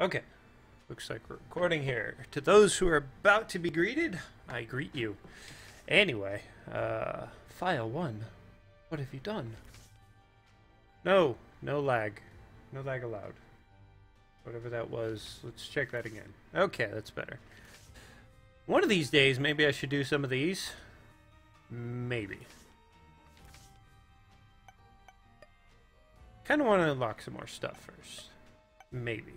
Okay, looks like we're recording here. To those who are about to be greeted, I greet you. Anyway, file 1. What have you done? No lag. No lag allowed. Whatever that was, let's check that again. Okay, that's better. One of these days, maybe I should do some of these. Maybe. Kind of want to unlock some more stuff first. Maybe.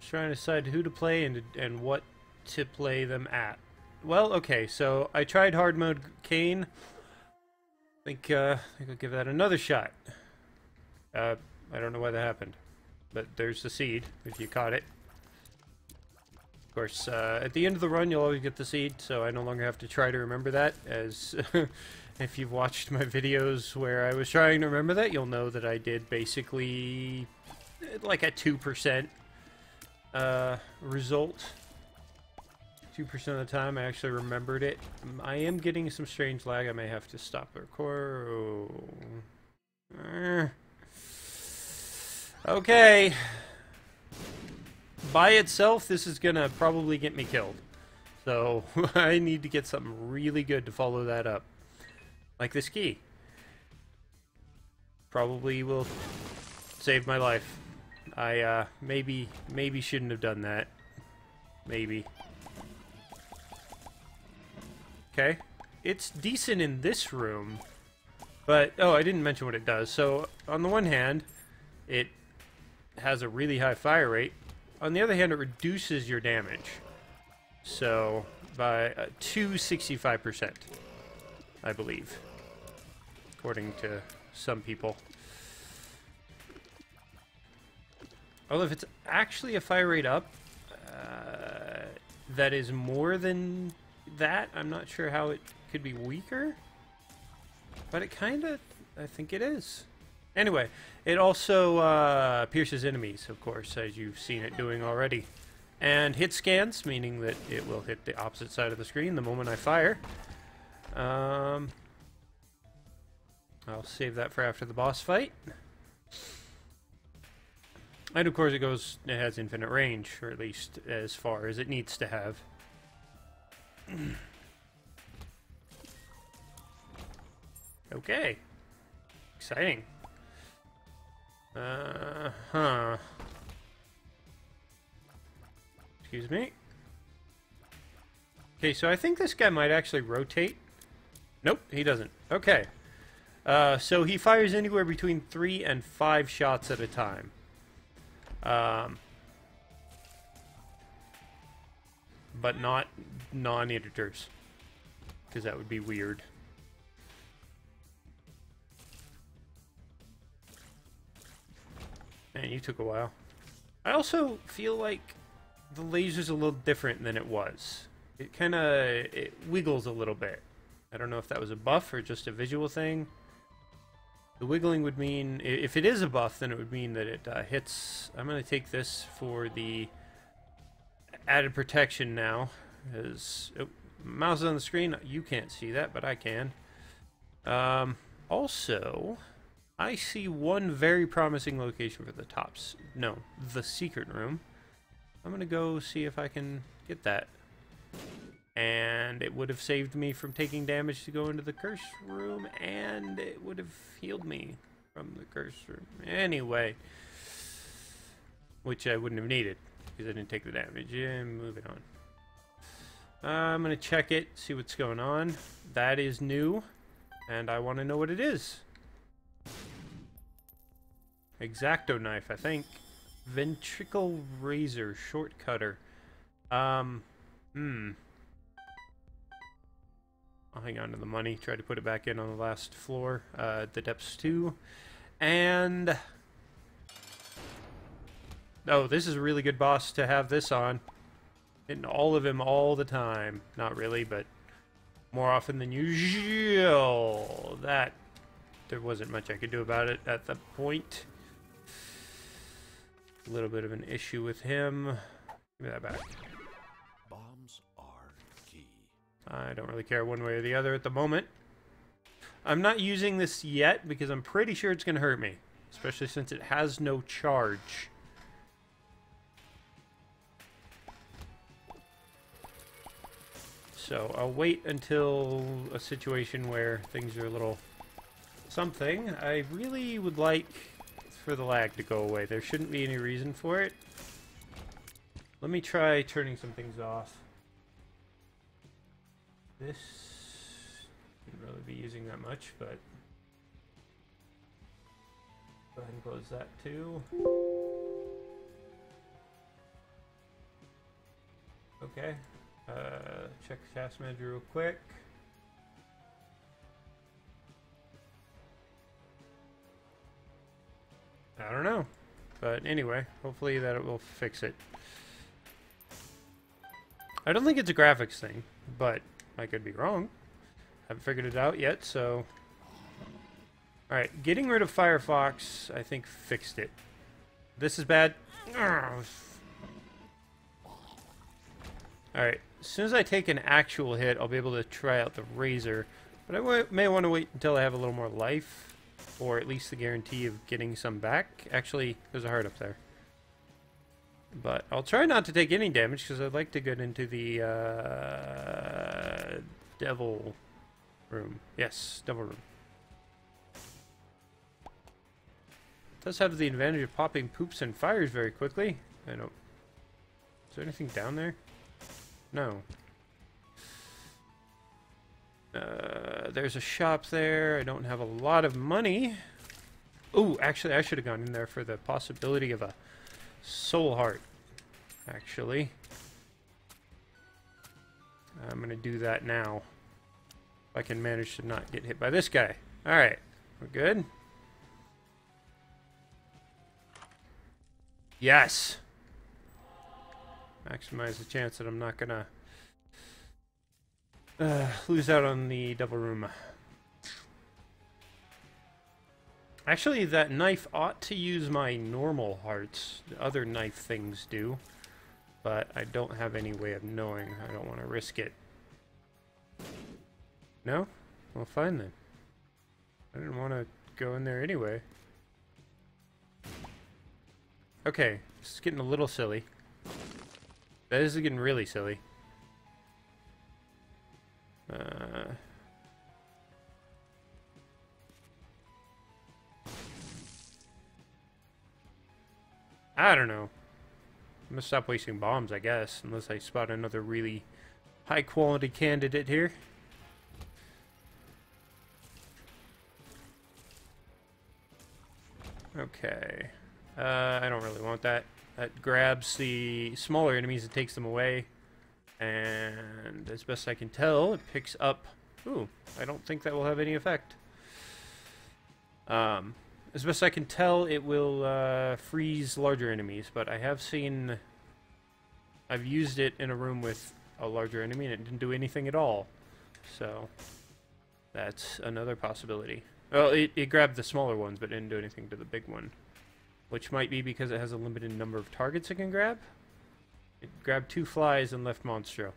Trying to decide who to play and what to play them at. Well, okay, so I tried hard mode Kane. I think I'll give that another shot. I don't know why that happened, but there's the seed if you caught it. Of course, at the end of the run, you'll always get the seed, so I no longer have to try to remember that. As if you've watched my videos where I was trying to remember that, you'll know that I did basically like a 2%. Result. 2% of the time I actually remembered it. I am getting some strange lag. I may have to stop the record. Okay. By itself, this is gonna probably get me killed. So, I need to get something really good to follow that up. Like this key. Probably will save my life. I, maybe shouldn't have done that. Maybe. Okay. It's decent in this room, but, oh, I didn't mention what it does. So, on the one hand, it has a really high fire rate. On the other hand, it reduces your damage. So, by 265%, I believe. According to some people. Although if it's actually a fire rate up, that is more than that, I'm not sure how it could be weaker. But it kinda, I think it is. Anyway, it also pierces enemies, of course, as you've seen it doing already. And hit scans, meaning that it will hit the opposite side of the screen the moment I fire. I'll save that for after the boss fight. And of course it has infinite range, or at least as far as it needs to have. Okay. Exciting. Excuse me. Okay, so I think this guy might actually rotate. Nope, he doesn't. Okay. So he fires anywhere between 3 and 5 shots at a time. But not non-editors, because that would be weird. Man, you took a while. I also feel like the laser's a little different than it was. It it wiggles a little bit. I don't know if that was a buff or just a visual thing. The wiggling would mean, if it is a buff, then it would mean that it hits. I'm going to take this for the added protection now. As mouse is on the screen, you can't see that, but I can. Also, I see one very promising location for the tops. No, the secret room. I'm going to go see if I can get that. And it would have saved me from taking damage to go into the curse room, and it would have healed me from the curse room. Anyway, which I wouldn't have needed, because I didn't take the damage. And moving on. I'm going to check it, see what's going on. That is new, and I want to know what it is. X-Acto knife, I think. Ventricle razor, short cutter. I'll hang on to the money, try to put it back in on the last floor, the depths 2. And oh, this is a really good boss to have this on. Hitting all of him all the time. Not really, but more often than usual. That, there wasn't much I could do about it at the point. A little bit of an issue with him. Give me that back. Bombs are I don't really care one way or the other at the moment. I'm not using this yet because I'm pretty sure it's going to hurt me. Especially since it has no charge. So I'll wait until a situation where things are a little something. I really would like for the lag to go away. There shouldn't be any reason for it. Let me try turning some things off. This shouldn't really be using that much, but go ahead and close that too. Okay. Check the task manager real quick. I don't know. But anyway, hopefully that it will fix it. I don't think it's a graphics thing, but I could be wrong. Haven't figured it out yet, so... Alright, getting rid of Firefox, I think, fixed it. This is bad. Alright, as soon as I take an actual hit, I'll be able to try out the Razor. But I may want to wait until I have a little more life, or at least the guarantee of getting some back. Actually, there's a heart up there. But I'll try not to take any damage, because I'd like to get into the Devil Room. Yes, Devil Room. It does have the advantage of popping poops and fires very quickly. I don't... Is there anything down there? No. There's a shop there. I don't have a lot of money. Oh, actually, I should have gone in there for the possibility of a soul heart. Actually. I'm going to do that now. If I can manage to not get hit by this guy. Alright. We're good. Yes! Maximize the chance that I'm not gonna lose out on the double room. Actually, that knife ought to use my normal hearts. The other knife things do. But I don't have any way of knowing. I don't want to risk it. No? Well, fine then. I didn't want to go in there anyway. Okay, this is getting a little silly. That is getting really silly. I don't know. I'm gonna stop wasting bombs, I guess, unless I spot another really high-quality candidate here. Okay. I don't really want that. That grabs the smaller enemies and takes them away. And as best I can tell, it picks up... Ooh, I don't think that will have any effect. As best I can tell, it will freeze larger enemies, but I have seen... I've used it in a room with a larger enemy and it didn't do anything at all. So, that's another possibility. Well, it grabbed the smaller ones, but didn't do anything to the big one. Which might be because it has a limited number of targets it can grab. It grabbed 2 flies and left Monstro.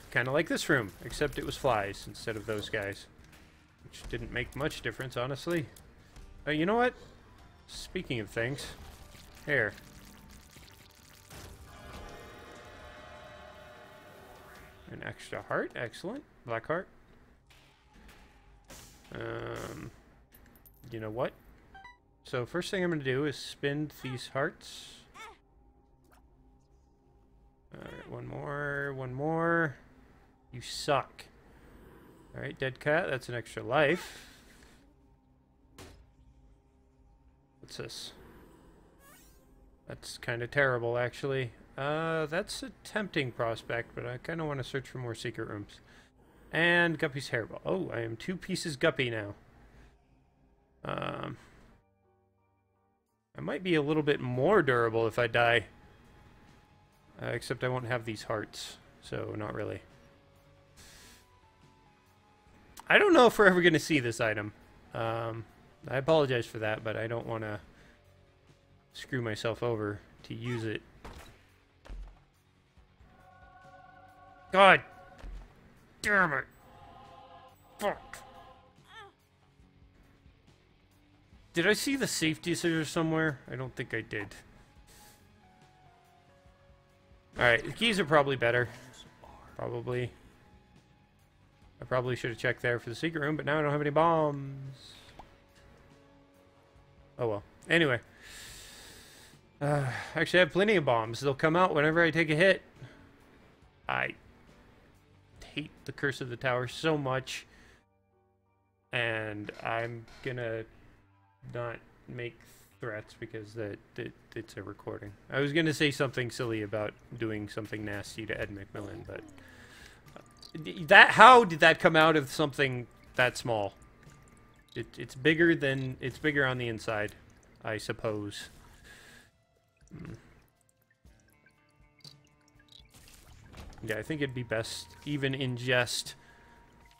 Kind of like this room, except it was flies instead of those guys. Which didn't make much difference, honestly. You know what? Speaking of things, here. An extra heart, excellent. Black heart. You know what? So first thing I'm going to do is spend these hearts. Alright, one more. You suck. Alright, dead cat, that's an extra life. What's this? That's kind of terrible, actually. That's a tempting prospect, but I kind of want to search for more secret rooms. And Guppy's hairball. Oh, I am 2 pieces Guppy now. I might be a little bit more durable if I die. Except I won't have these hearts, so not really. I don't know if we're ever going to see this item. I apologize for that, but I don't want to screw myself over to use it. God damn it. Fuck. Did I see the safety scissors somewhere? I don't think I did. Alright, the keys are probably better. Probably. I probably should have checked there for the secret room, but now I don't have any bombs. Oh well. Anyway. Actually, I have plenty of bombs. They'll come out whenever I take a hit. I hate the Curse of the Tower so much. And I'm gonna not make threats because it's a recording. I was gonna say something silly about doing something nasty to Ed McMillan, but how did that come out of something that small? It's bigger on the inside, I suppose. Yeah, I think it'd be best, even in jest,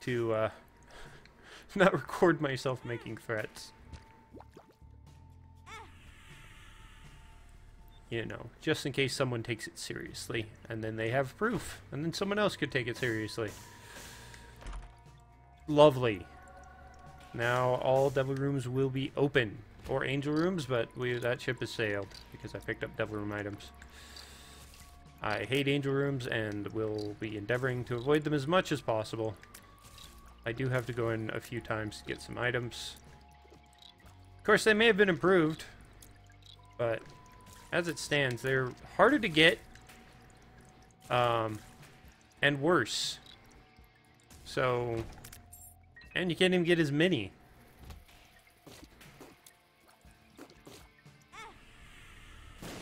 to not record myself making threats. You know, just in case someone takes it seriously, and then they have proof, and then someone else could take it seriously. Lovely. Now all devil rooms will be open, or angel rooms, but that ship has sailed, because I picked up devil room items. I hate angel rooms, and will be endeavoring to avoid them as much as possible. I do have to go in a few times to get some items. Of course, they may have been improved, but as it stands, they're harder to get, and worse. So, and you can't even get as many.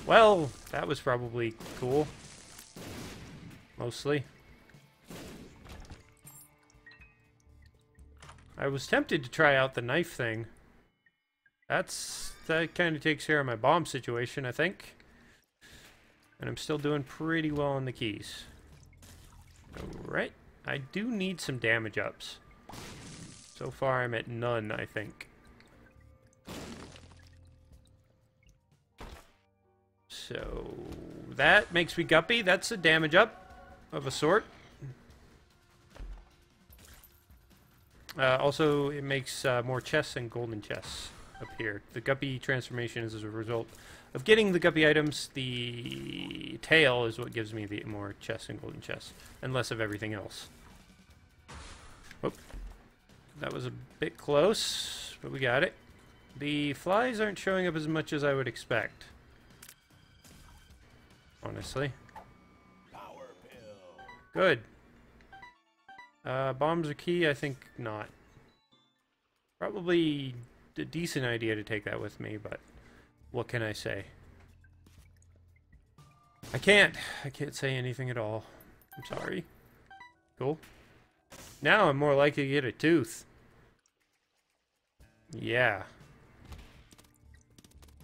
Well, that was probably cool. Mostly. I was tempted to try out the knife thing. That kind of takes care of my bomb situation, I think. And I'm still doing pretty well on the keys. Alright. I do need some damage ups. So far I'm at none, I think. So that makes me guppy. That's a damage up of a sort. Also, it makes more chests and golden chests appear. The guppy transformation is as a result of getting the guppy items. The tail is what gives me the more chests and golden chests, and less of everything else. Oh, that was a bit close, but we got it. The flies aren't showing up as much as I would expect. Honestly. Good. Bombs are key? I think not. Probably a decent idea to take that with me, but what can I say? I can't say anything at all. I'm sorry. Cool. Now I'm more likely to get a tooth. Yeah.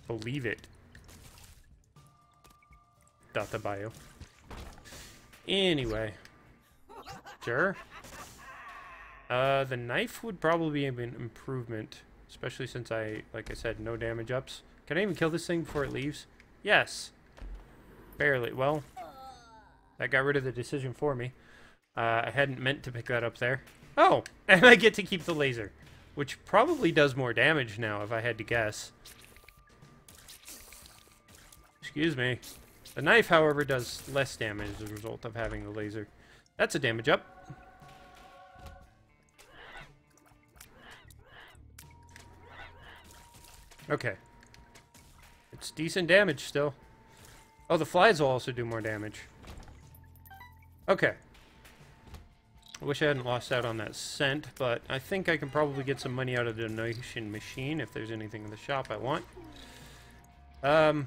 Believe it. Data bio. Anyway. Sure. The knife would probably be an improvement, especially since like I said, no damage ups. Can I even kill this thing before it leaves? Yes. Barely. Well, that got rid of the decision for me. I hadn't meant to pick that up there. Oh, and I get to keep the laser, which probably does more damage now, if I had to guess. Excuse me. The knife, however, does less damage as a result of having the laser. That's a damage up. Okay. It's decent damage still. Oh, the flies will also do more damage. Okay. I wish I hadn't lost out on that scent, but I think I can probably get some money out of the donation machine if there's anything in the shop I want. I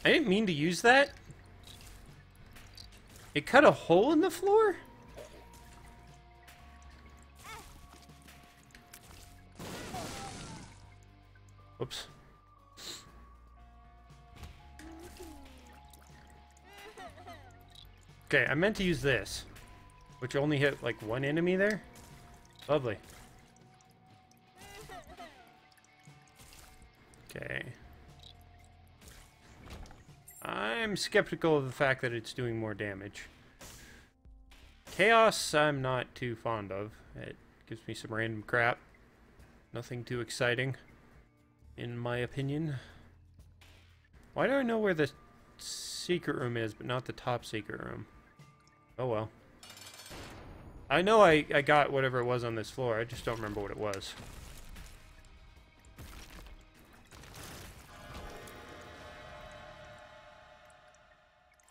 didn't mean to use that. It cut a hole in the floor? Whoops. Okay, I meant to use this, which only hit like one enemy there. Lovely. Okay. I'm skeptical of the fact that it's doing more damage. Chaos I'm not too fond of. It gives me some random crap. Nothing too exciting, in my opinion. Why do I know where the secret room is, but not the top secret room? Oh well. I know I got whatever it was on this floor, I just don't remember what it was.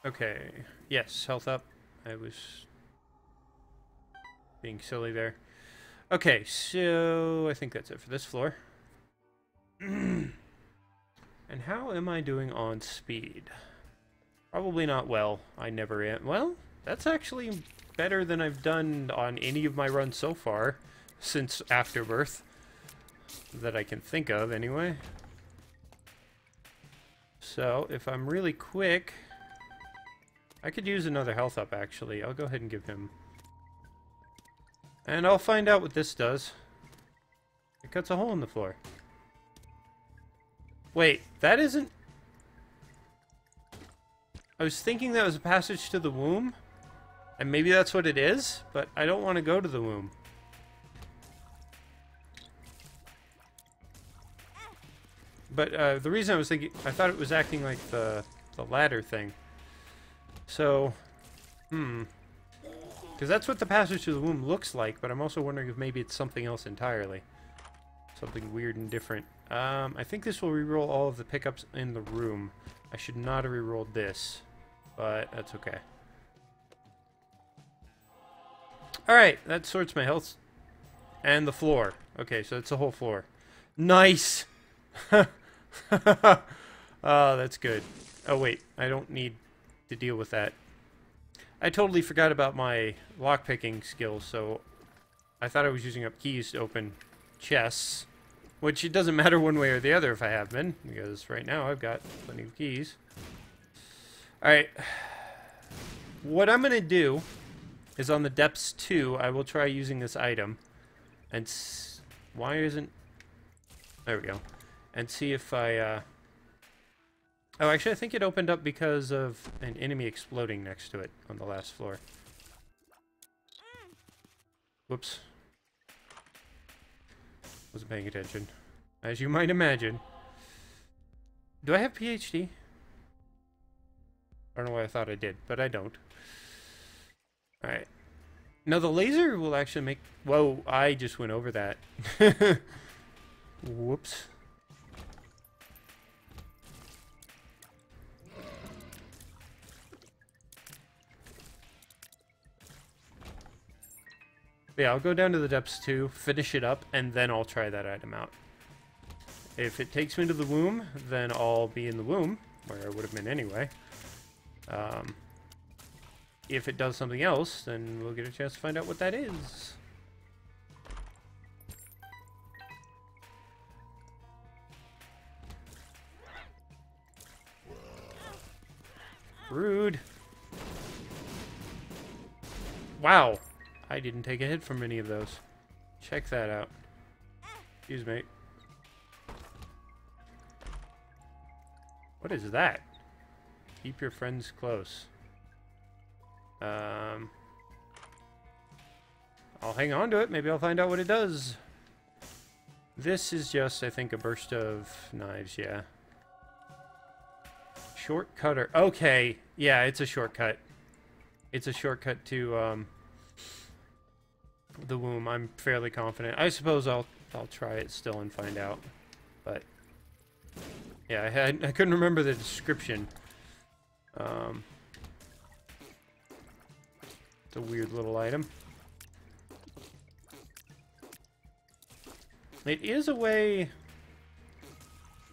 Okay. Yes, health up. I was being silly there. Okay, so I think that's it for this floor. And how am I doing on speed? Probably not well. I never am. Well, that's actually better than I've done on any of my runs so far since Afterbirth. That I can think of, anyway. So, if I'm really quick... I could use another health up, actually. I'll go ahead and give him... And I'll find out what this does. It cuts a hole in the floor. Wait, that isn't... I was thinking that was a passage to the womb. And maybe that's what it is, but I don't want to go to the womb. But the reason I was thinking... I thought it was acting like the ladder thing. So... Because that's what the passage to the womb looks like, but I'm also wondering if maybe it's something else entirely. Something weird and different. I think this will reroll all of the pickups in the room. I should not have rerolled this, but that's okay. Alright, that sorts my health. And the floor. Okay, so it's the whole floor. Nice! Oh, that's good. Oh, wait, I don't need to deal with that. I totally forgot about my lockpicking skills, so I thought I was using up keys to open chests, which it doesn't matter one way or the other if I have been, because right now I've got plenty of keys. Alright, what I'm going to do is on the depths 2, I will try using this item, and why isn't... There we go. And see if I, Oh, actually, I think it opened up because of an enemy exploding next to it on the last floor. Whoops. Wasn't paying attention. As you might imagine. Do I have PhD? I don't know why I thought I did, but I don't. Alright. Now, the laser will actually make... Whoa, I just went over that. Whoops. Yeah, I'll go down to the depths 2, finish it up, and then I'll try that item out. If it takes me to the womb, then I'll be in the womb, where I would have been anyway. If it does something else, then we'll get a chance to find out what that is. Rude. Wow. I didn't take a hit from any of those. Check that out. Excuse me. What is that? Keep your friends close. I'll hang on to it. Maybe I'll find out what it does. This is just, I think, a burst of knives, yeah. Short cutter. Okay. Yeah, it's a shortcut. It's a shortcut to, the womb. I'm fairly confident. I suppose I'll try it still and find out. But yeah, I couldn't remember the description. It's a weird little item. It is a way,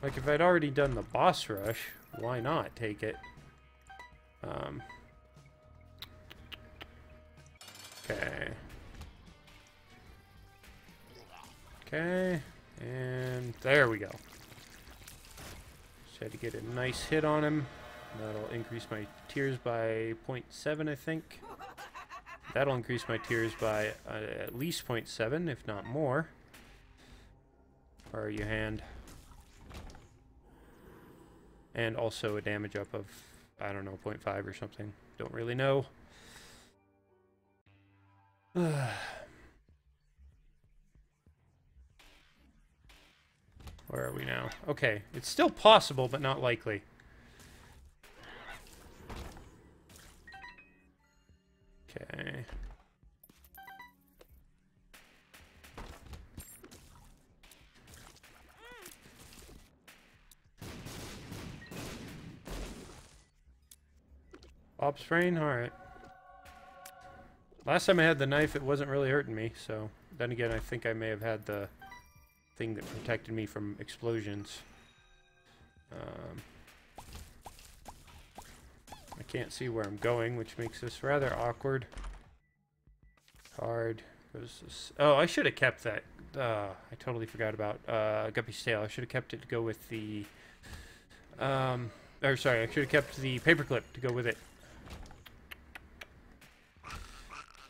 like if I'd already done the boss rush, why not take it? Okay. Okay, and there we go. Just had to get a nice hit on him. That'll increase my tears by 0.7, I think. That'll increase my tears by at least 0.7, if not more. Or your hand. And also a damage up of, I don't know, 0.5 or something. Don't really know. Where are we now? Okay, it's still possible, but not likely. Okay. Bob sprain? Alright. Last time I had the knife, it wasn't really hurting me, so... Then again, I think I may have had the thing that protected me from explosions. I can't see where I'm going, which makes this rather awkward. Card. Oh, I should have kept that. I totally forgot about Guppy's tail. I should have kept it to go with the... or sorry, I should have kept the paperclip to go with it.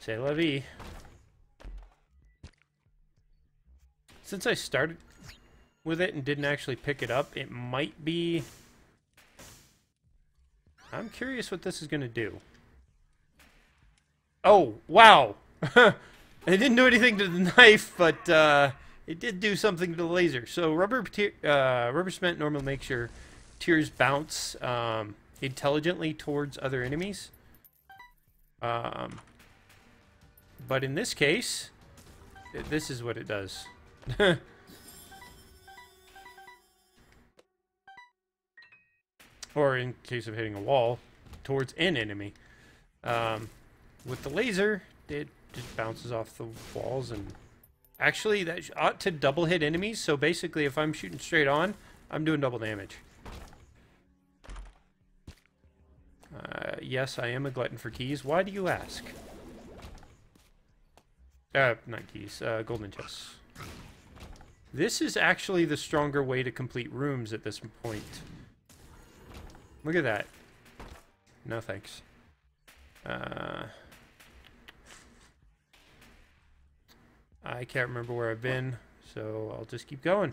C'est la vie. Since I started with it and didn't actually pick it up, it might be... I'm curious what this is going to do. Oh, wow! It didn't do anything to the knife, but it did do something to the laser. So rubber cement normally makes your tears bounce intelligently towards other enemies. But in this case, this is what it does. Or in case of hitting a wall, towards an enemy. With the laser, it just bounces off the walls, and actually that ought to double hit enemies, so basically if I'm shooting straight on, I'm doing double damage. Yes, I am a glutton for keys. Why do you ask? Not keys, golden chests. This is actually the stronger way to complete rooms at this point. Look at that. No thanks. I can't remember where I've been, so I'll just keep going.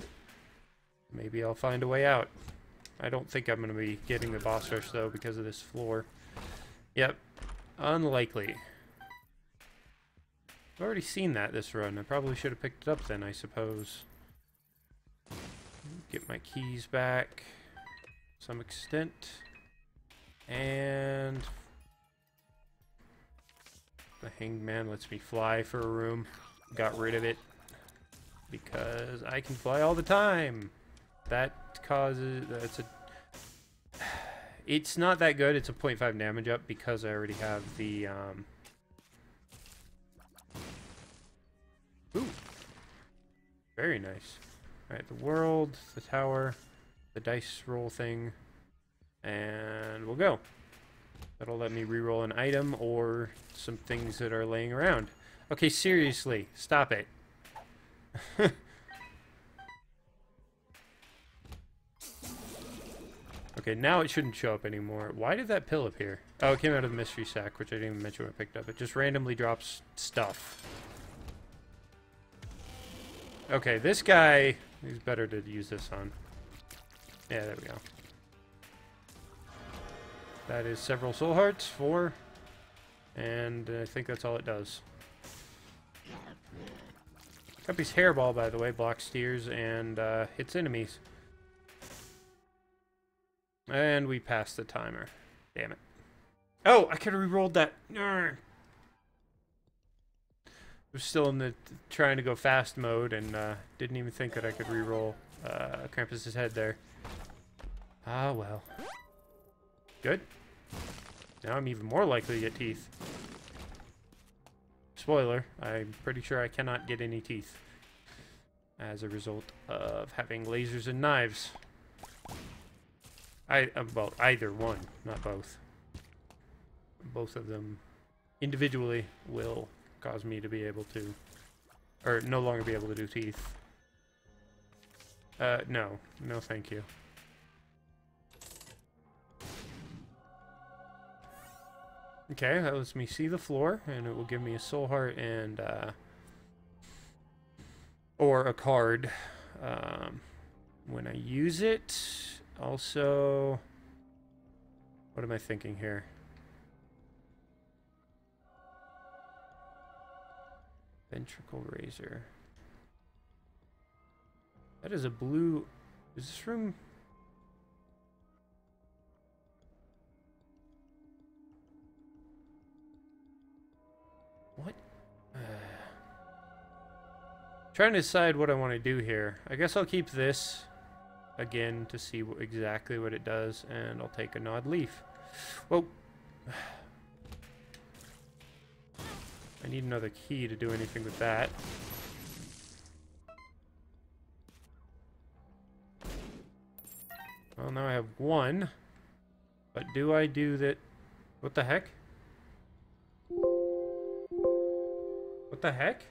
Maybe I'll find a way out. I don't think I'm going to be getting the boss rush, though, because of this floor. Yep. Unlikely. I've already seen that this run. I probably should have picked it up then, I suppose. Get my keys back. To some extent. And... the hanged man lets me fly for a room. Got rid of it. Because I can fly all the time. That causes... That's a... It's not that good. It's a 0.5 damage up because I already have the... Ooh. Very nice. Alright, the world, the tower, the dice roll thing, and we'll go. That'll let me reroll an item or some things that are laying around. Okay, seriously, stop it. Okay, now it shouldn't show up anymore. Why did that pill appear? Oh, it came out of the mystery sack, which I didn't even mention when I picked up. It just randomly drops stuff. Okay, this guy is better to use this on. Yeah, there we go. That is several soul hearts, 4. And I think that's all it does. Guppy's hairball, by the way, blocks steers and hits enemies. And we passed the timer. Damn it. Oh, I could have re-rolled that. Arrgh. I was still in the trying to go fast mode and didn't even think that I could re-roll Krampus's head there. Ah, well. Good. Now I'm even more likely to get teeth. Spoiler, I'm pretty sure I cannot get any teeth as a result of having lasers and knives. Well, either one, not both. Both of them individually will cause me to be able to, or no longer be able to do teeth. No, thank you. Okay, that lets me see the floor, and it will give me a soul heart and, or a card, when I use it. Also, what am I thinking here? Ventricle razor. That is a blue... Is this room... What? Trying to decide what I want to do here. I guess I'll keep this again to see exactly what it does, and I'll take a gnawed leaf. Whoa. I need another key to do anything with that. Well, now I have one. But do I do that? What the heck? What the heck?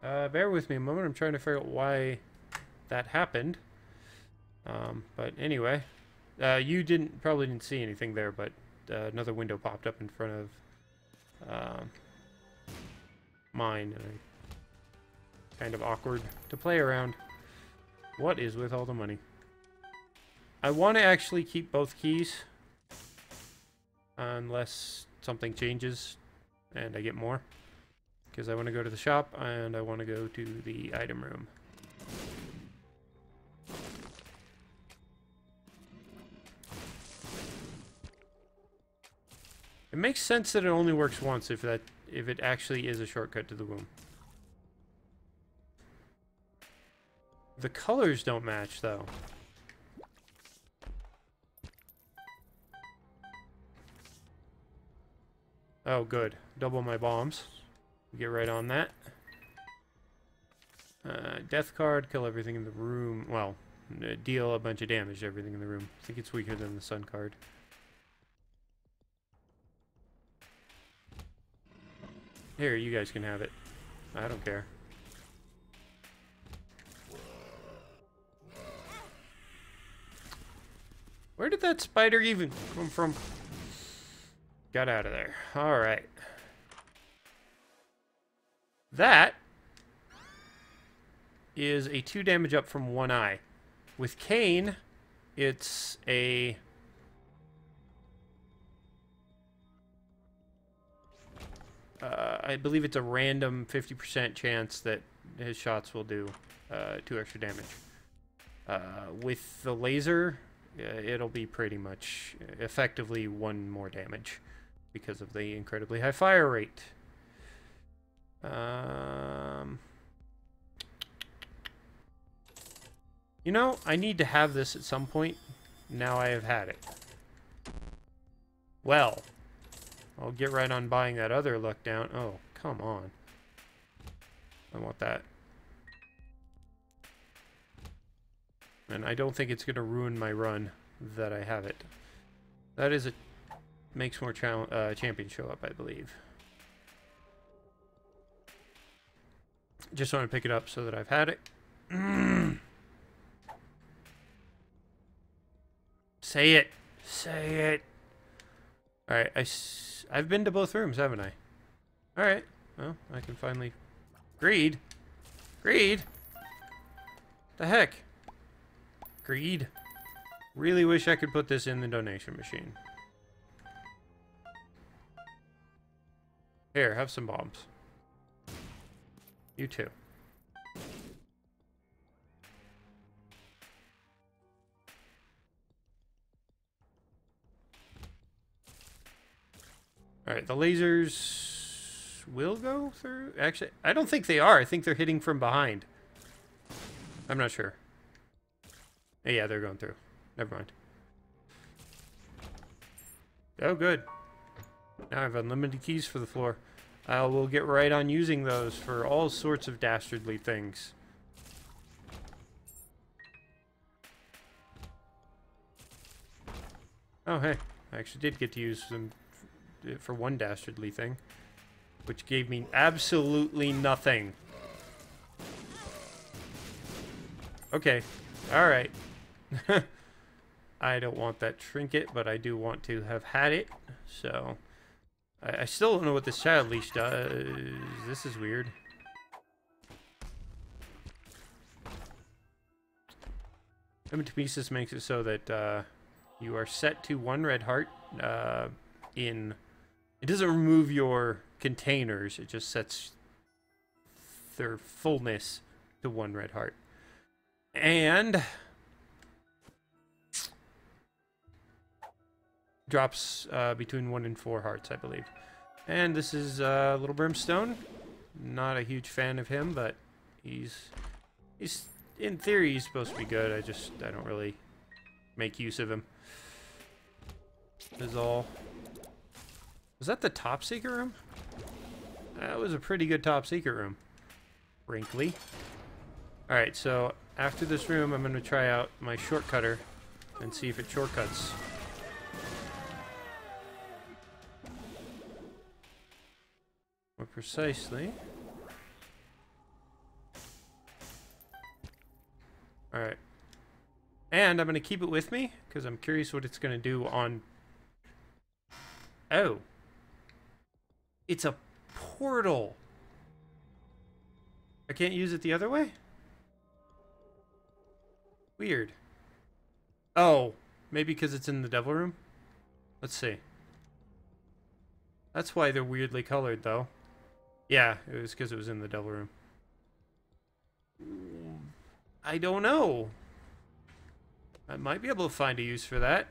Bear with me a moment. I'm trying to figure out why that happened. But anyway, you probably didn't see anything there, but another window popped up in front of mine, and kind of awkward to play around. What is with all the money? I want to actually keep both keys, unless something changes and I get more, because I want to go to the shop and I want to go to the item room. It makes sense that it only works once if it actually is a shortcut to the womb. The colors don't match though. Oh good. Double my bombs. Get right on that. Death card, kill everything in the room. Well, deal a bunch of damage to everything in the room. I think it's weaker than the sun card. Here, you guys can have it. I don't care. Where did that spider even come from? Got out of there. Alright. That is a 2 damage up from 1 eye. With Cain, it's a... I believe it's a random 50% chance that his shots will do 2 extra damage. With the laser, it'll be pretty much effectively 1 more damage because of the incredibly high fire rate. You know, I need to have this at some point. Now I have had it. Well, I'll get right on buying that other luck down. Oh, come on. I want that. And I don't think it's going to ruin my run that I have it. That is makes more champions show up, I believe. Just want to pick it up so that I've had it. Say it. Say it. Alright, I've been to both rooms, haven't I? Alright. Well, I can finally... Greed? Greed? The heck? Greed? Really wish I could put this in the donation machine. Here, have some bombs. You too. Alright, the lasers will go through? Actually, I don't think they are. I think they're hitting from behind. I'm not sure. Yeah, they're going through. Never mind. Oh, good. Now I have unlimited keys for the floor. I will get right on using those for all sorts of dastardly things. Oh, hey. I actually did get to use them for one dastardly thing, which gave me absolutely nothing. Okay. Alright. I don't want that trinket, but I do want to have had it, so... I still don't know what this child leash does. This is weird. Hematemesis makes it so that you are set to 1 red heart. It doesn't remove your containers. It just sets their fullness to 1 red heart. And drops between 1 and 4 hearts, I believe. And this is Little Brimstone. Not a huge fan of him, but he's in theory he's supposed to be good. I don't really make use of him. Is all. Was that the top secret room? That was a pretty good top secret room. Wrinkly. Alright, so after this room, I'm going to try out my shortcutter and see if it shortcuts. More precisely. Alright. And I'm going to keep it with me, because I'm curious what it's going to do on... Oh. It's a portal. I can't use it the other way? Weird. Oh, maybe because it's in the devil room? Let's see. That's why they're weirdly colored, though. Yeah, it was because it was in the devil room. I don't know. I might be able to find a use for that.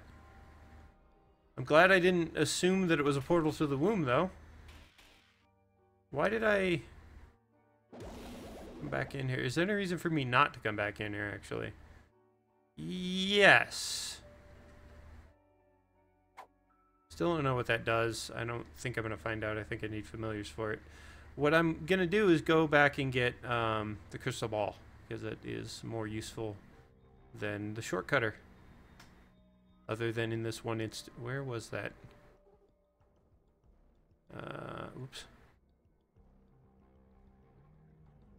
I'm glad I didn't assume that it was a portal to the womb, though. Why did I come back in here? Is there any reason for me not to come back in here, actually? Yes. Still don't know what that does. I don't think I'm going to find out. I think I need familiars for it. What I'm going to do is go back and get the crystal ball, because it is more useful than the shortcutter. Other than in this one instance. Where was that? Oops.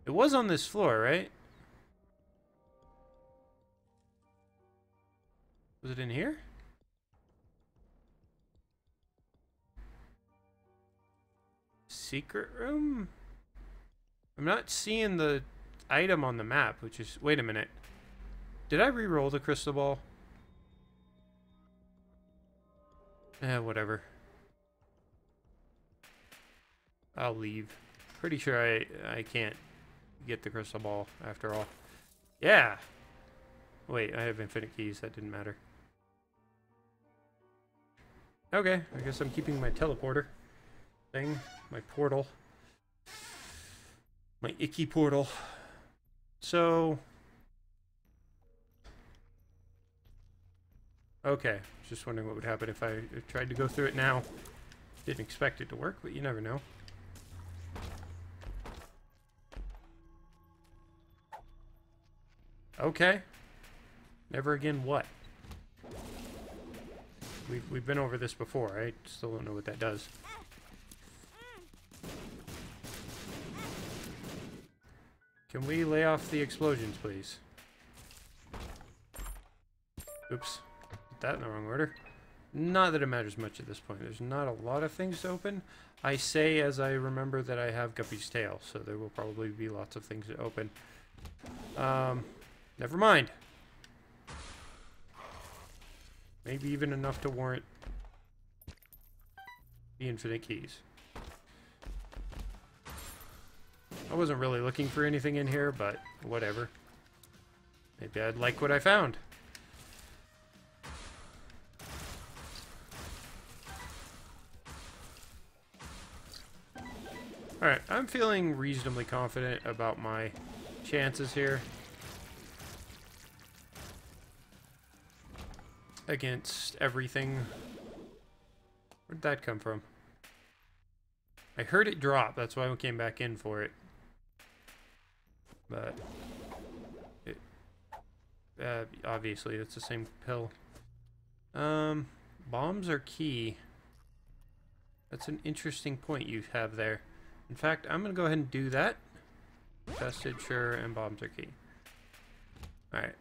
It was on this floor, right? Was it in here? Secret room? I'm not seeing the item on the map, which is... Wait a minute. Did I re-roll the crystal ball? Whatever. I'll leave. Pretty sure I can't get the crystal ball after all. Yeah! Wait, I have infinite keys. That didn't matter. Okay, I guess I'm keeping my teleporter thing. My portal. My icky portal. So... Okay, just wondering what would happen if I tried to go through it now. Didn't expect it to work, but you never know. Okay. Never again what? We've been over this before. I still don't know what that does. Can we lay off the explosions, please? Oops. Put that in the wrong order. Not that it matters much at this point. There's not a lot of things to open. I say as I remember that I have Guppy's tail, so there will probably be lots of things to open. Never mind. Maybe even enough to warrant the infinite keys. I wasn't really looking for anything in here, but whatever. Maybe I'd like what I found. Alright, I'm feeling reasonably confident about my chances here. Against everything. Where'd that come from? I heard it drop, that's why I came back in for it. But it, obviously it's the same pill. Bombs are key. That's an interesting point you have there. In fact, I'm gonna go ahead and do that. Tested, sure, and bombs are key. Alright.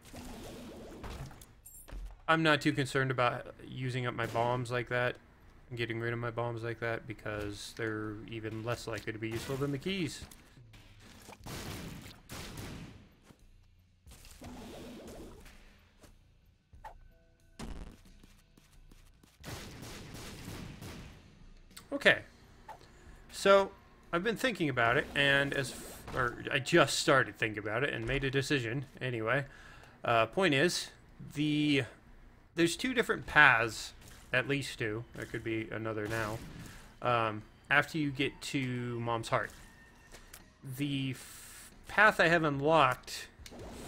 I'm not too concerned about using up my bombs like that and getting rid of my bombs like that because they're even less likely to be useful than the keys. Okay. So, I've been thinking about it, and or I just started thinking about it and made a decision. Anyway, point is, there's two different paths, at least two. There could be another now. After you get to Mom's Heart, the path I have unlocked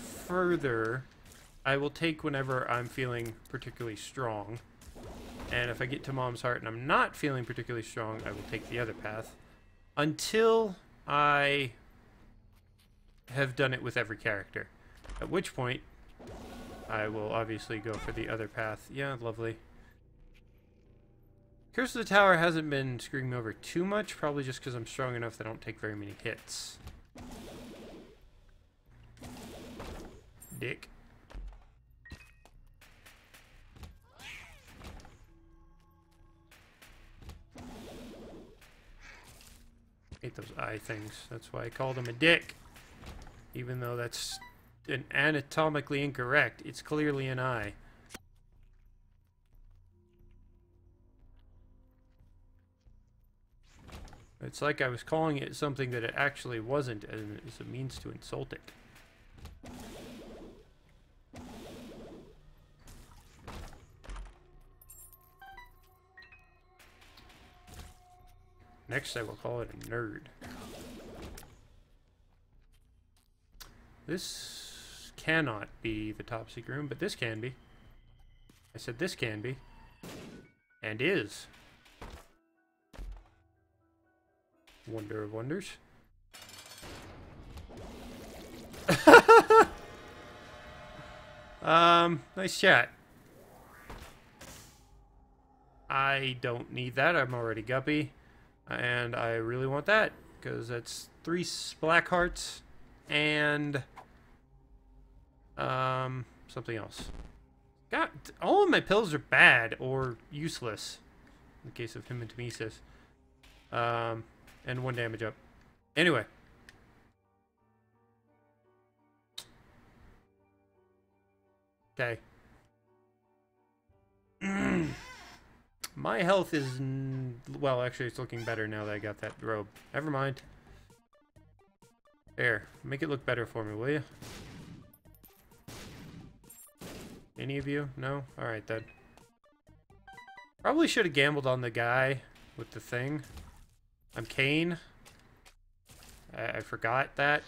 further, I will take whenever I'm feeling particularly strong. And if I get to Mom's Heart and I'm not feeling particularly strong, I will take the other path. Until I have done it with every character. At which point, I will obviously go for the other path. Yeah, lovely. Curse of the Tower hasn't been screwing me over too much, probably just because I'm strong enough that I don't take very many hits. Dick. Hate those eye things. That's why I called him a dick. Even though that's anatomically incorrect, it's clearly an eye. It's like I was calling it something that it actually wasn't, and it's a means to insult it. Next, I will call it a nerd. This cannot be the top secret room, but this can be. I said this can be. And is. Wonder of wonders. Nice chat. I don't need that. I'm already guppy. And I really want that, because that's 3 black hearts and something else. God, all of my pills are bad or useless in the case of hematemesis. And 1 damage up. Anyway. Okay. My health is... well, actually, it's looking better now that I got that robe. Never mind. There. Make it look better for me, will you? Any of you? No? Alright, then. Probably should have gambled on the guy with the thing. I'm Kane. I forgot that.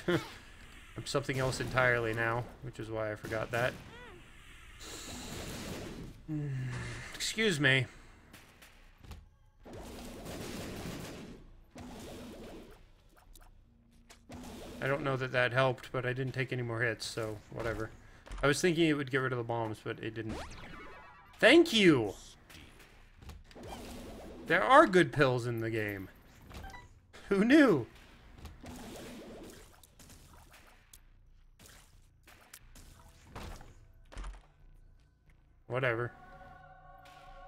I'm something else entirely now, which is why I forgot that. Excuse me. I don't know that that helped, but I didn't take any more hits, so whatever. I was thinking it would get rid of the bombs, but it didn't. Thank you! There are good pills in the game. Who knew? Whatever.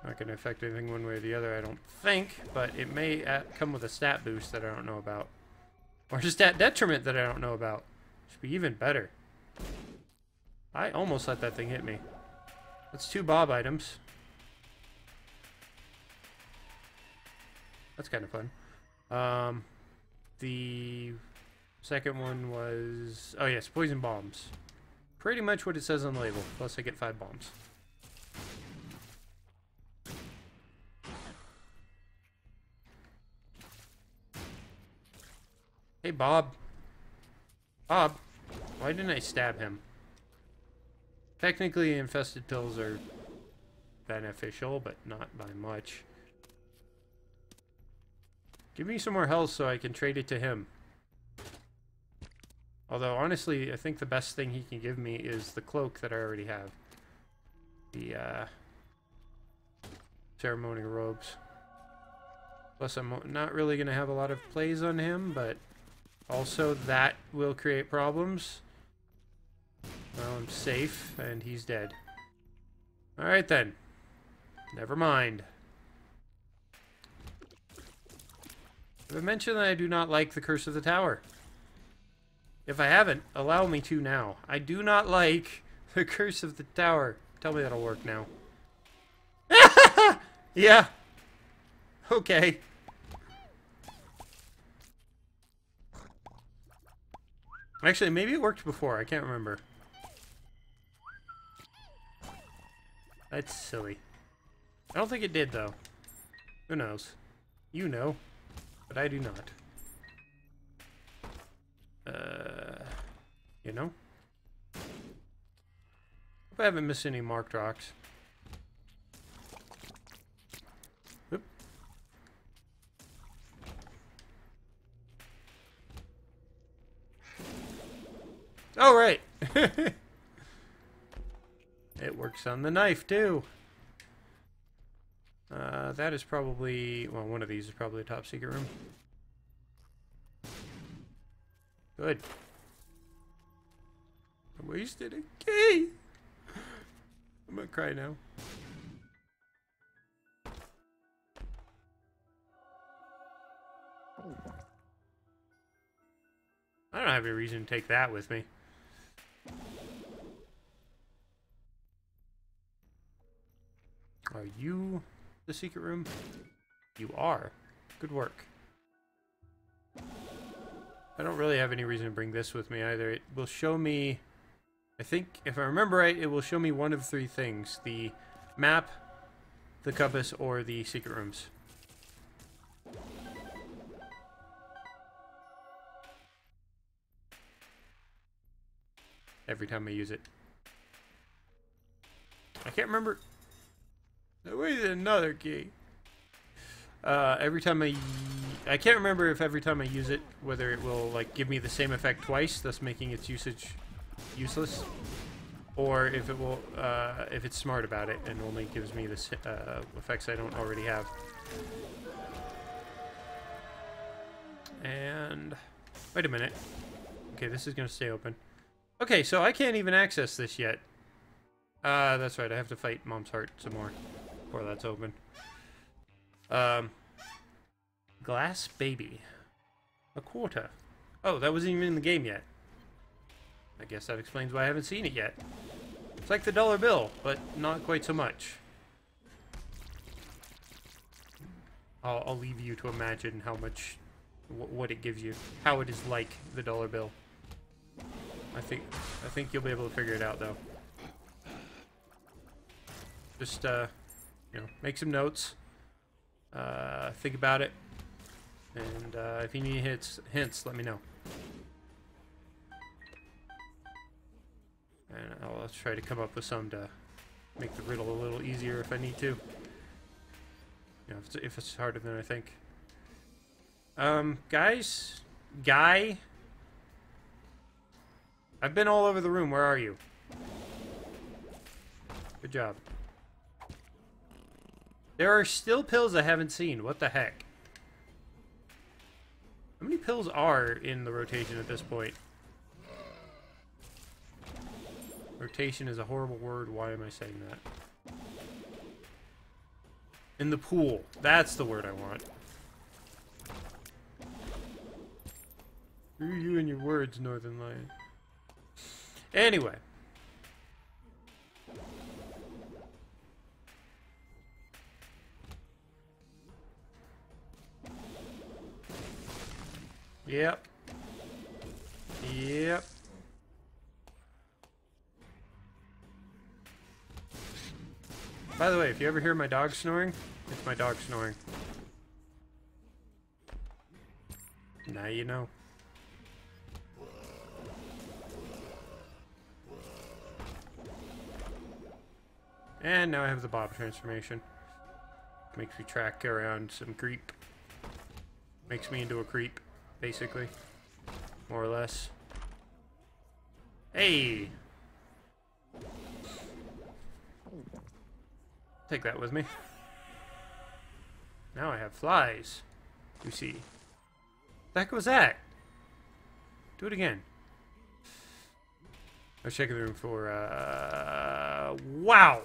Not going to affect anything one way or the other, I don't think, but it may come with a stat boost that I don't know about. Or a stat detriment that I don't know about. Should be even better. I almost let that thing hit me. That's 2 Bob items. That's kind of fun. The second one was... oh yes, poison bombs. Pretty much what it says on the label, plus I get 5 bombs. Hey, Bob. Bob, why didn't I stab him? Technically, infested pills are beneficial, but not by much. Give me some more health so I can trade it to him. Although, honestly, I think the best thing he can give me is the cloak that I already have. The, ceremonial robes. Plus, I'm not really going to have a lot of plays on him, but also that will create problems. Well, I'm safe, and he's dead. Alright then. Never mind. Have I mentioned that I do not like the Curse of the Tower? If I haven't, allow me to now. I do not like the Curse of the Tower. Tell me that'll work now. Yeah. Okay. Actually, maybe it worked before. I can't remember. That's silly. I don't think it did, though. Who knows? You know, but I do not. You know? Hope I haven't missed any marked rocks. Oop. Oh, right! It works on the knife, too. That is probably... Well, one of these is probably a top secret room. Good. I wasted a key! I'm gonna cry now. I don't have any reason to take that with me. Are you the secret room? You are. Good work. I don't really have any reason to bring this with me either. It will show me... I think, if I remember right, it will show me one of three things. The map, the compass, or the secret rooms. Every time I use it. I can't remember... Where's another key? Every time I can't remember if every time I use it, whether it will like give me the same effect twice, thus making its usage useless, or if it will, if it's smart about it and only gives me the effects I don't already have. And wait a minute. Okay, this is gonna stay open. Okay, so I can't even access this yet. That's right. I have to fight Mom's Heart some more before that's open. Glass baby. A quarter. Oh, that wasn't even in the game yet. I guess that explains why I haven't seen it yet. It's like the dollar bill, but not quite so much. I'll leave you to imagine how much, what it gives you, how it is like the dollar bill. I think you'll be able to figure it out though. Just you know, make some notes. Think about it, and if you need hints, let me know. And I'll try to come up with some to make the riddle a little easier if I need to. You know, if it's harder than I think. Guy, I've been all over the room. Where are you? Good job. There are still pills I haven't seen. What the heck? How many pills are in the rotation at this point? Rotation is a horrible word. Why am I saying that? In the pool. That's the word I want. Screw you and your words, Northern Lion. Anyway. Yep. Yep. By the way, if you ever hear my dog snoring, it's my dog snoring. Now you know. And now I have the Bob transformation. Makes me track around some creep. Makes me into a creep, basically. More or less. Hey! Take that with me. Now I have flies. You see. What the heck was that? Do it again. I was checking the room for, wow!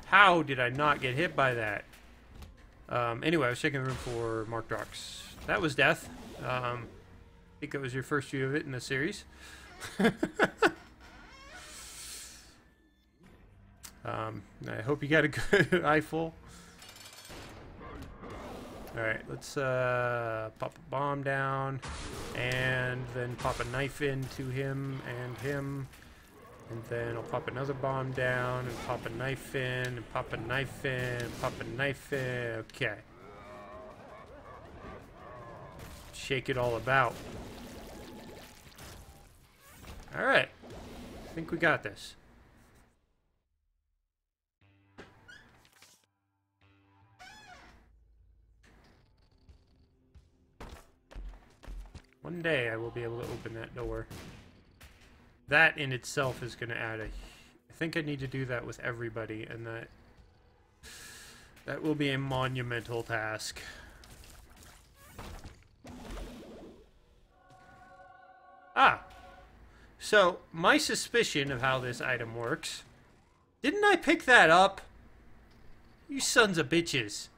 How did I not get hit by that? Anyway, I was checking the room for marked rocks. That was death. I think that was your first view of it in the series. I hope you got a good eyeful. Alright, let's pop a bomb down, and then pop a knife into him and him. And then I'll pop another bomb down, and pop a knife in, and pop a knife in, and pop a knife in. Okay. Shake it all about. Alright. I think we got this. One day I will be able to open that door. That in itself is going to add a... I think I need to do that with everybody, and that will be a monumental task. Ah! So, my suspicion of how this item works... Didn't I pick that up? You sons of bitches.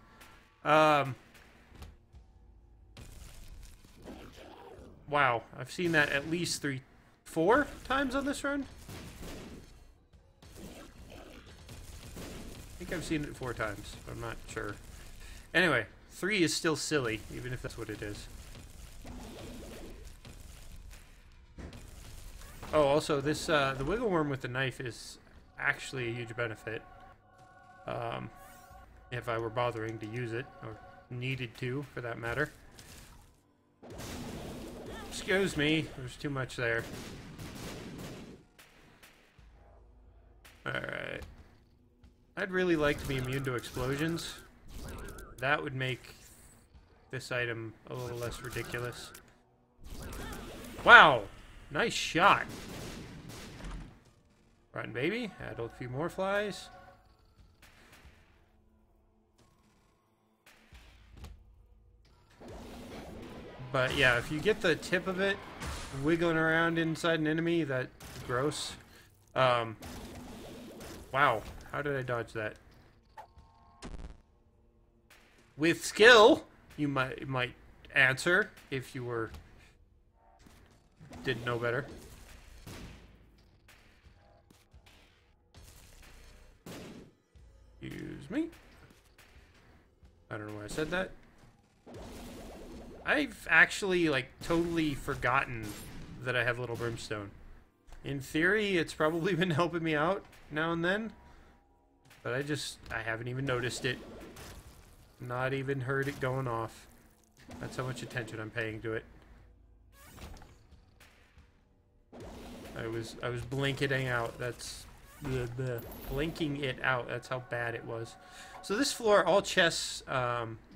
Wow, I've seen that at least 4 times on this run? I think I've seen it 4 times. I'm not sure. Anyway, 3 is still silly, even if that's what it is. Oh, also, this, the wiggle worm with the knife is actually a huge benefit. If I were bothering to use it, or needed to, for that matter. Excuse me, there's too much there. Alright. I'd really like to be immune to explosions. That would make this item a little less ridiculous. Wow! Nice shot! Run, baby. Add a few more flies. But yeah, if you get the tip of it wiggling around inside an enemy, that's gross. Wow, how did I dodge that? With skill, you might answer if you didn't know better. Excuse me. I don't know why I said that. I've actually, like, totally forgotten that I have Little Brimstone. In theory, it's probably been helping me out now and then. But I haven't even noticed it. Not even heard it going off. That's how much attention I'm paying to it. I was blinking out. That's... blinking it out. That's how bad it was. So this floor, all chests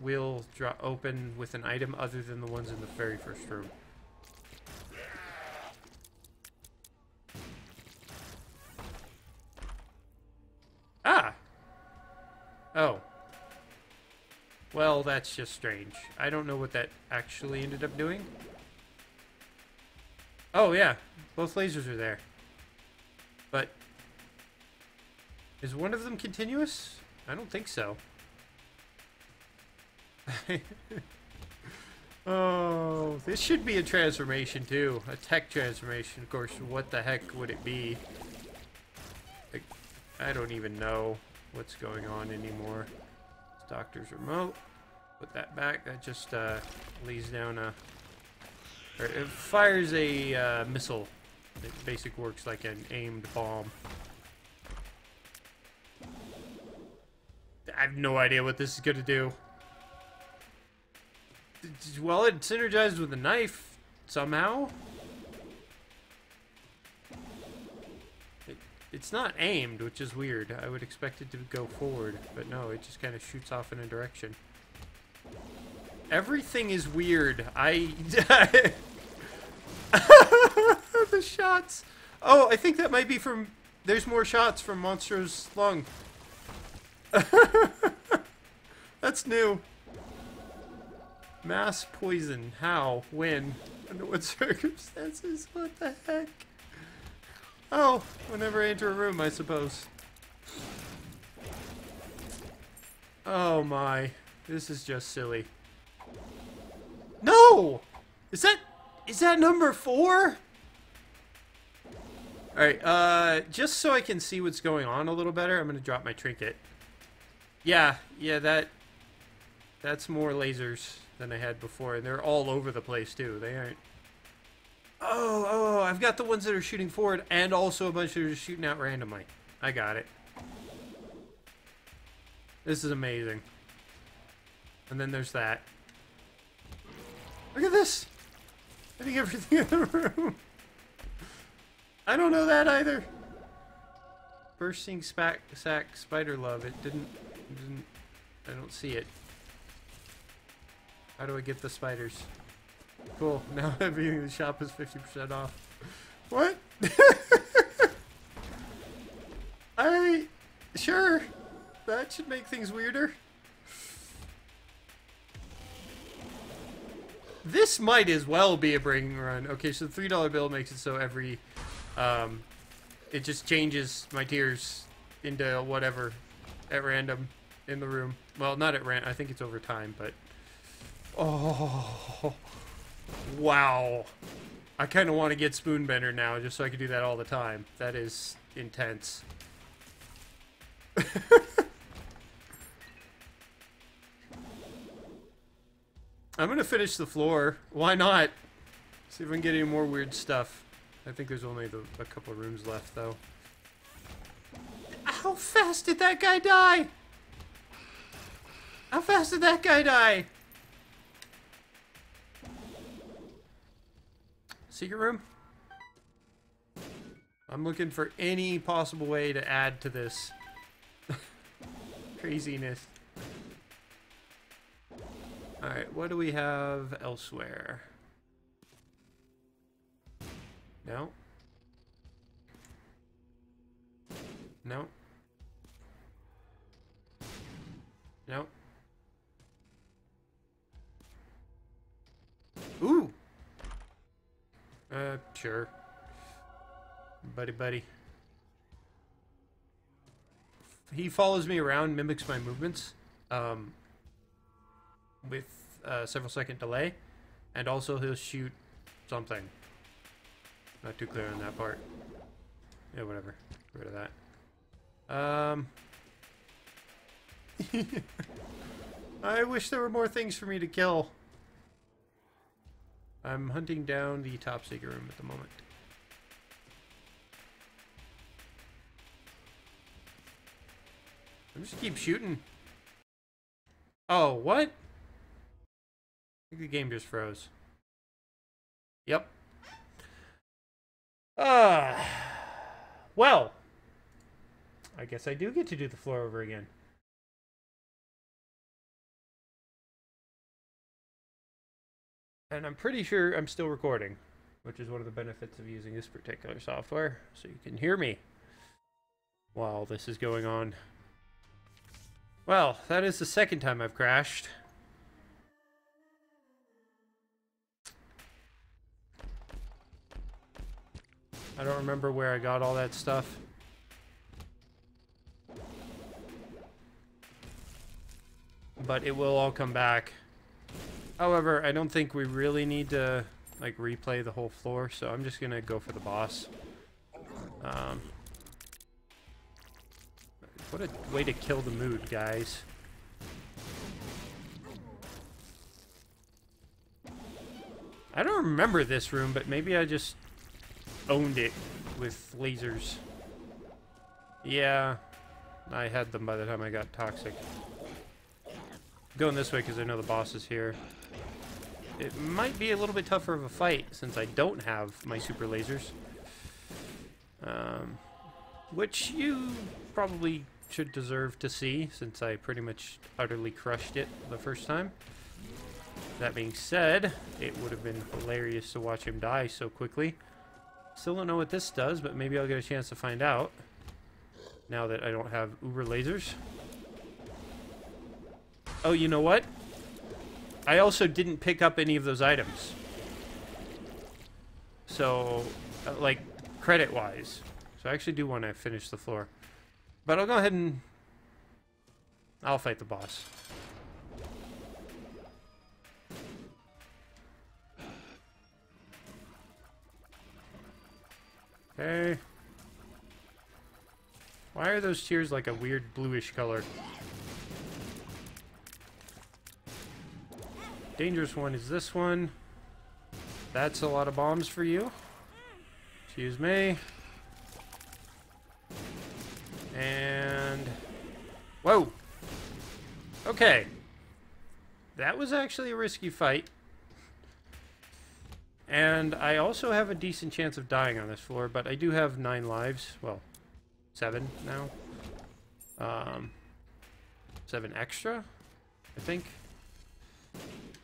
will open with an item other than the ones in the very first room. Ah! Oh. Well, that's just strange. I don't know what that actually ended up doing. Oh, yeah. Both lasers are there. But... is one of them continuous? I don't think so. Oh, this should be a transformation too. A tech transformation. Of course, what the heck would it be? Like, I don't even know what's going on anymore. It's Doctor's remote. Put that back. That just lays down a... or it fires a missile. It basically works like an aimed bomb. I have no idea what this is going to do. Well, it synergizes with the knife somehow. It's not aimed, which is weird. I would expect it to go forward, but no, it just kind of shoots off in a direction. Everything is weird. The shots. Oh, I think that might be from... there's more shots from Monstro's lung. That's new. Mass poison. How? When? Under what circumstances? What the heck? Oh, whenever I enter a room, I suppose. Oh my. This is just silly. No! Is that number 4? Alright, just so I can see what's going on a little better, I'm gonna drop my trinket. Yeah, that That's more lasers than I had before, and they're all over the place too. They aren't... Oh, I've got the ones that are shooting forward and also a bunch that are just shooting out randomly. I got it. This is amazing. And then there's that. Look at this! I think everything in the room. I don't know that either. Bursting sack spider love. It didn't. I don't see it. How do I get the spiders? Cool. Now everything in the shop is 50% off. What? Sure. That should make things weirder. This might as well be a bring run. Okay, so the $3 bill makes it so every, it just changes my tiers into whatever at random in the room. Well, not at random. I think it's over time, but... Oh, wow. I kind of want to get Spoonbender now just so I can do that all the time. That is intense. I'm going to finish the floor. Why not? See if I can get any more weird stuff. I think there's only a couple of rooms left, though. How fast did that guy die? How fast did that guy die? Secret room? I'm looking for any possible way to add to this craziness. Alright, what do we have elsewhere? No. No. No. Ooh! Sure. Buddy. He follows me around, mimics my movements, with a several second delay, and also he'll shoot something. Not too clear on that part. Yeah, whatever. Get rid of that. I wish there were more things for me to kill. I'm hunting down the top secret room at the moment. I'm just keep shooting. Oh, what? I think the game just froze. Yep. Well. I guess I do get to do the floor over again. And I'm pretty sure I'm still recording, which is one of the benefits of using this particular software, so you can hear me while this is going on. Well, that is the second time I've crashed. I don't remember where I got all that stuff. But it will all come back. However, I don't think we really need to, like, replay the whole floor, so I'm just gonna go for the boss. What a way to kill the mood, guys. I don't remember this room, but maybe I just owned it with lasers. Yeah, I had them by the time I got toxic. Going this way because I know the boss is here. It might be a little bit tougher of a fight since I don't have my super lasers. Which you probably should deserve to see since I pretty much utterly crushed it the first time. That being said, it would have been hilarious to watch him die so quickly. Still don't know what this does, but maybe I'll get a chance to find out now that I don't have uber lasers. Oh, you know what? I also didn't pick up any of those items. So, like, credit-wise. So I actually do want to finish the floor. But I'll go ahead and... I'll fight the boss. Okay. Why are those tears like a weird bluish color? dangerous one is this one. That's a lot of bombs for you. Excuse me. And... whoa! Okay. That was actually a risky fight. And I also have a decent chance of dying on this floor, but I do have 9 lives. Well, 7 now. 7 extra, I think.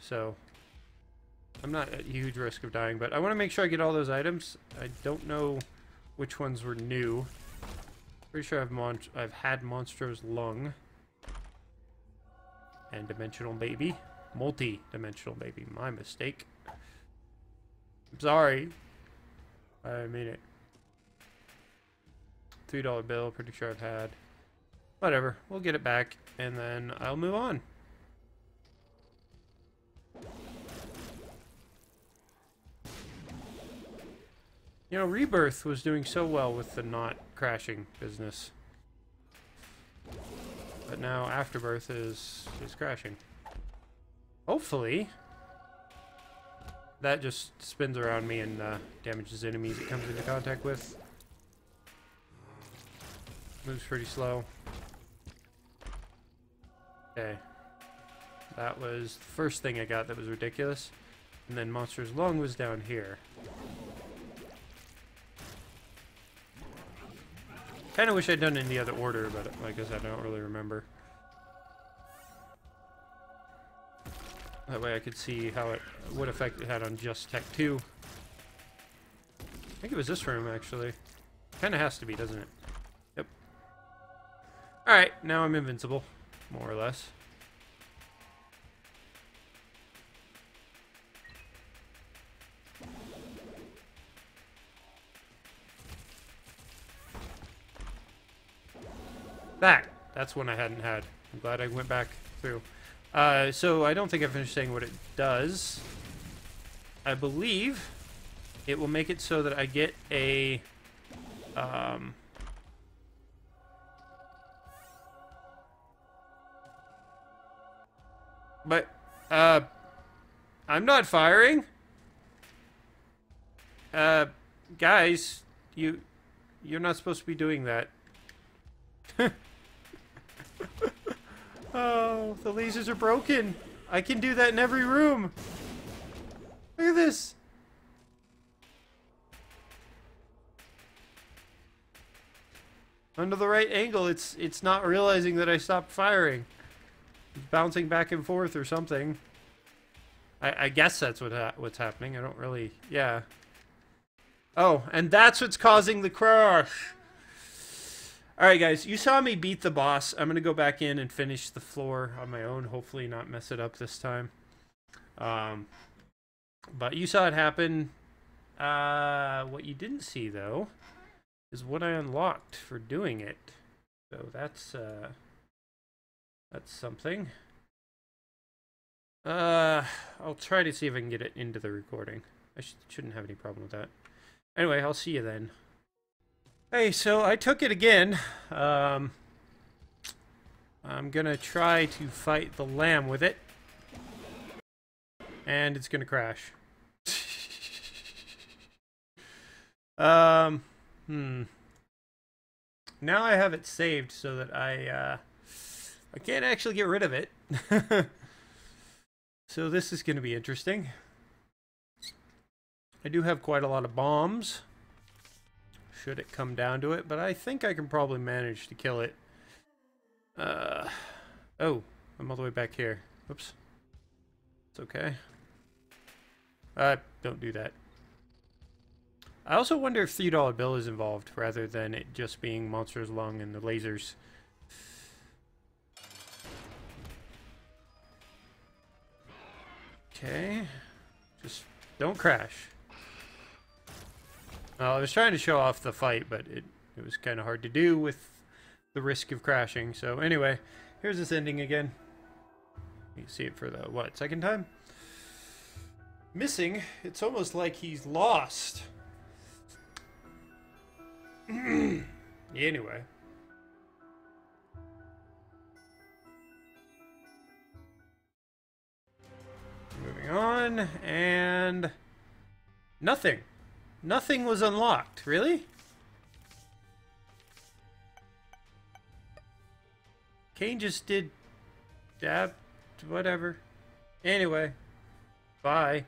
So, I'm not at huge risk of dying, but I want to make sure I get all those items. I don't know which ones were new. Pretty sure I've had Monstro's Lung. And Dimensional Baby. Multi-dimensional baby. My mistake. I'm sorry. I mean it. $3 bill. Pretty sure I've had. Whatever. We'll get it back. And then I'll move on. You know, Rebirth was doing so well with the not crashing business. But now Afterbirth is crashing. Hopefully, that just spins around me and damages enemies it comes into contact with. Moves pretty slow. Okay. That was the first thing I got that was ridiculous. And then Monster's Lung was down here. Kind of wish I'd done it in the other order, but like I said, I don't really remember. That way I could see how what effect it had on just Tech 2. I think it was this room, actually. Kind of has to be, doesn't it? Yep. Alright, now I'm invincible. More or less. That's one I hadn't had. I'm glad I went back through. So I don't think I finished saying what it does. I believe it will make it so that I get a... But, I'm not firing. Guys, you're not supposed to be doing that. Oh, the lasers are broken. I can do that in every room. Look at this. Under the right angle, it's not realizing that I stopped firing. It's bouncing back and forth or something. I guess that's what's happening. I don't really... yeah. Oh, and that's what's causing the crash. Alright guys, you saw me beat the boss. I'm going to go back in and finish the floor on my own. Hopefully not mess it up this time. But you saw it happen. What you didn't see, though, is what I unlocked for doing it. So that's something. I'll try to see if I can get it into the recording. I shouldn't have any problem with that. Anyway, I'll see you then. Hey, so I took it again. I'm gonna try to fight the lamb with it. And it's gonna crash. Now I have it saved so that I can't actually get rid of it. So this is gonna be interesting. I do have quite a lot of bombs. Should it come down to it, but I think I can probably manage to kill it. Oh, I'm all the way back here. Whoops. It's okay. Don't do that. I also wonder if $3 bill is involved, rather than it just being Monster's Lung and the lasers. Okay. Just don't crash. Well, I was trying to show off the fight, but it was kind of hard to do with the risk of crashing. So anyway, here's this ending again. You can see it for the, what, second time? Missing. It's almost like he's lost. Anyway. one, and nothing. Nothing was unlocked. Really? Kane just did... whatever. Anyway. Bye.